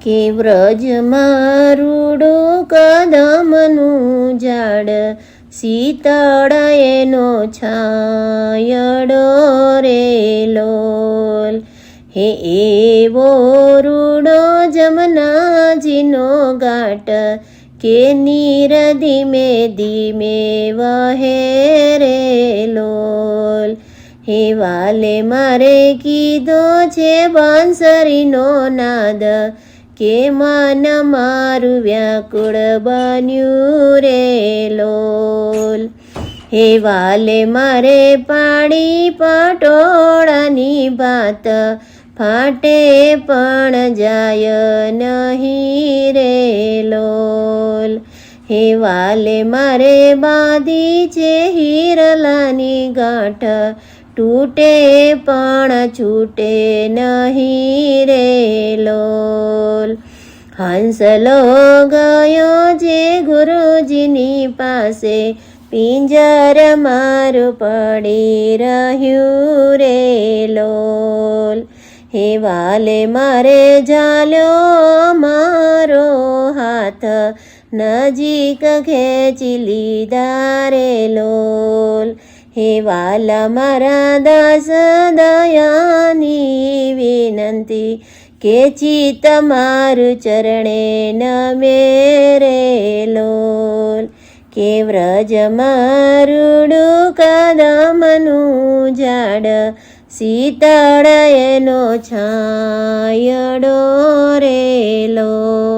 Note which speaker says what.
Speaker 1: કે વ્રજમાં રૂડું કદમનું ઝાડ, શીતળ એનો છાયડો રે લોલ. હે એવો રૂડો જમનાજીનો ઘાટ, કે નીર ધીમે ધીમે વહે રે લોલ. હે વાલે મારે કીધો છે બાંસરીનો નાદ, કે મન મારું વ્યાકુળ બન્યું રે લોલ. હે વાલે મારે પાડી પટોળાની ભાત, ફાટે પણ જાય નહીં રે લોલ. હે વાલે મારે બાંધી છે હિરલાની ગાંઠ, તૂટે પણ છૂટે નહીં રે લોલ. હંસલો ગયો જે ગુરુજીની પાસે, પિંજર મારું પડી રહ્યું રે લોલ. હે વાલે મારે ઝાલ્યો મારો હાથ, નજીક ખેંચી લીધા રે લોલ. હે વાલા મારા દાસ દયાની વિનંતી, કે ચિત્ત મારું ચરણે નમે રે લોલ. કે વ્રજમાં રૂડું કદમનું ઝાડ, શીતળ એનો છાયડો રે લોલ.